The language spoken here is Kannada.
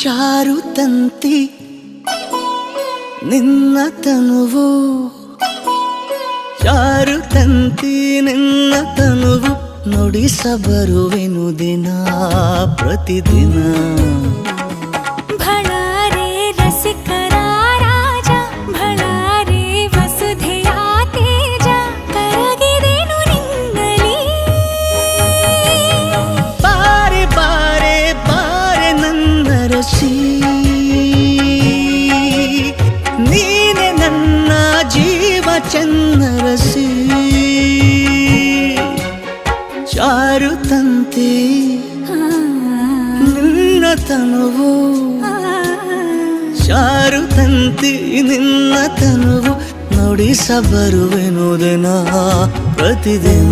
ಜಾರುತ್ತಂತಿ ನಿನ್ನ ತನುವು, ಜಾರುತ್ತಂತಿ ನಿನ್ನ ತನುವು, ನುಡಿಸಬರುವೆನು ದಿನ ಪ್ರತಿದಿನ. ಭಳಾರೆ ರಸಿಕರ ರಾಜ, ಭಳಾರೆ ವಸುಧೆಯ ತೇಜ, ಕರಗಿದೆನು ನಿನ್ನಲಿ. ಬಾರೆ ಬಾರೆ ಬಾರೆ ನನ್ನ ರಸಿ, ನೀನೆ ನನ್ನ ಜೀವ ಚನ್ನರಸಿ. ಜಾರುತ್ತಂತೆ ನಿನ್ನ ತನುವು, ಜಾರುತ್ತಂತೆ ನಿನ್ನ ತನುವು, ನುಡಿಸಬರುವೆನು ದಿನ ಪ್ರತಿದಿನ.